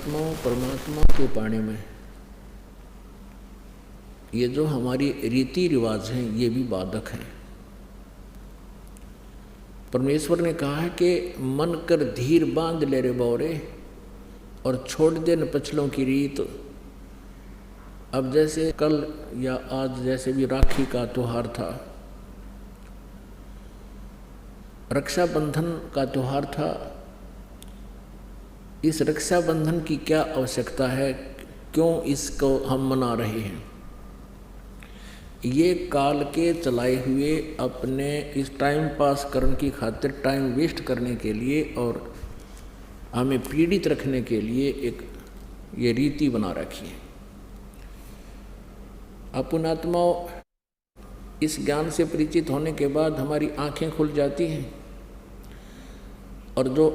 पुण्यात्माओं, परमात्मा को पाने में ये जो हमारी रीति रिवाज हैं ये भी बाधक हैं। परमेश्वर ने कहा है कि मन कर धीर बांध ले रे बौरे और छोड़ दे न पछलों की रीत। अब जैसे कल या आज जैसे भी राखी का त्योहार था, रक्षाबंधन का त्योहार था, इस रक्षाबंधन की क्या आवश्यकता है, क्यों इसको हम मना रहे हैं? ये काल के चलाए हुए अपने इस टाइम पास करने की खातिर, टाइम वेस्ट करने के लिए और हमें पीड़ित रखने के लिए एक ये रीति बना रखी है। पुण्यात्माओं, इस ज्ञान से परिचित होने के बाद हमारी आंखें खुल जाती हैं और जो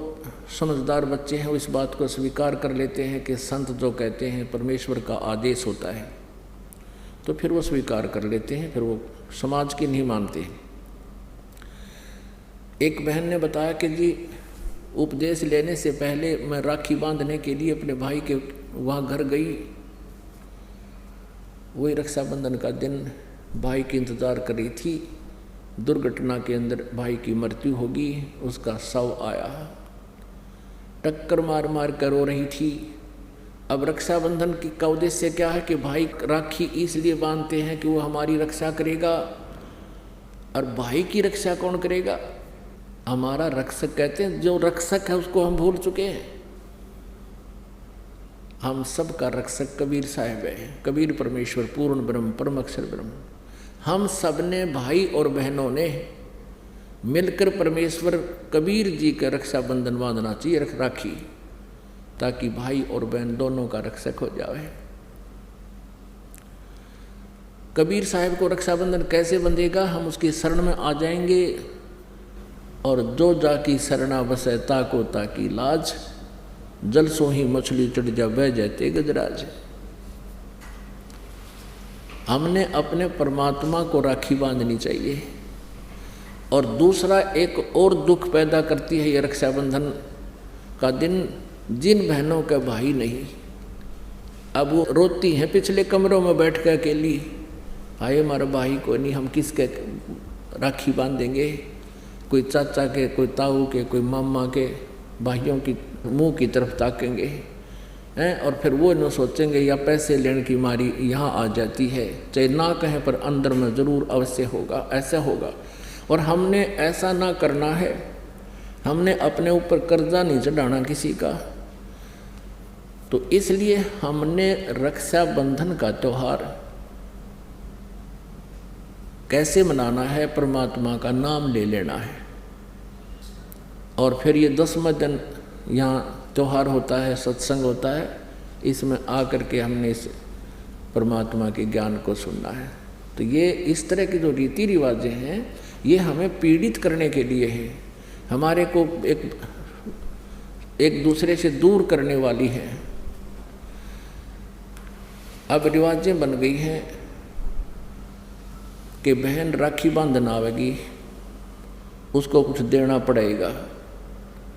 समझदार बच्चे हैं वो इस बात को स्वीकार कर लेते हैं कि संत जो कहते हैं परमेश्वर का आदेश होता है, तो फिर वो स्वीकार कर लेते हैं, फिर वो समाज की नहीं मानते हैं। एक बहन ने बताया कि जी उपदेश लेने से पहले मैं राखी बांधने के लिए अपने भाई के वहाँ घर गई। वही रक्षाबंधन का दिन भाई की इंतज़ार कर रही थी। दुर्घटना के अंदर भाई की मृत्यु होगी, उसका शव आया, टक्कर मार मार कर रो रही थी। अब रक्षाबंधन का उद्देश्य क्या है कि भाई राखी इसलिए बांधते हैं कि वो हमारी रक्षा करेगा। और भाई की रक्षा कौन करेगा? हमारा रक्षक कहते हैं, जो रक्षक है उसको हम भूल चुके हैं। हम सब का रक्षक कबीर साहब है। कबीर परमेश्वर पूर्ण ब्रह्म परम अक्षर ब्रह्म। हम सब ने भाई और बहनों ने मिलकर परमेश्वर कबीर जी का रक्षाबंधन बांधना चाहिए, राखी, ताकि भाई और बहन दोनों का रक्षक हो जाए। कबीर साहब को रक्षाबंधन कैसे बंधेगा? हम उसकी शरण में आ जाएंगे और जो जाकी शरणा बसे ताको ताकी लाज, जल सो ही मछली चढ़ जा बह जाते गजराज। हमने अपने परमात्मा को राखी बांधनी चाहिए। और दूसरा एक और दुख पैदा करती है ये रक्षाबंधन का दिन, जिन बहनों का भाई नहीं, अब वो रोती हैं पिछले कमरों में बैठ कर अकेली, भाई हमारा भाई को नहीं, हम किसके राखी बांधेंगे? कोई चाचा के, कोई ताऊ के, कोई मामा के भाइयों की मुंह की तरफ ताकेंगे हैं। और फिर वो न सोचेंगे या पैसे लेने की मारी यहाँ आ जाती है, चाहे ना कहें पर अंदर में ज़रूर अवश्य होगा, ऐसा होगा। और हमने ऐसा ना करना है। हमने अपने ऊपर कर्जा नहीं चढ़ाना किसी का। तो इसलिए हमने रक्षाबंधन का त्यौहार कैसे मनाना है? परमात्मा का नाम ले लेना है। और फिर ये 10वां दिन यहाँ त्यौहार होता है, सत्संग होता है, इसमें आकर के हमने इस परमात्मा के ज्ञान को सुनना है। तो ये इस तरह की जो रीति रिवाजें हैं ये हमें पीड़ित करने के लिए है, हमारे को एक दूसरे से दूर करने वाली है। अब रिवाजें बन गई हैं कि बहन राखी बांधना आवेगी, उसको कुछ देना पड़ेगा,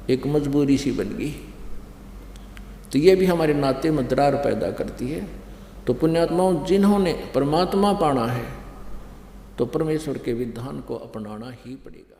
एक मजबूरी सी बन गई। तो ये भी हमारे नाते में दरार पैदा करती है। तो पुण्यात्माओं, जिन्होंने परमात्मा पाना है तो परमेश्वर के विधान को अपनाना ही पड़ेगा।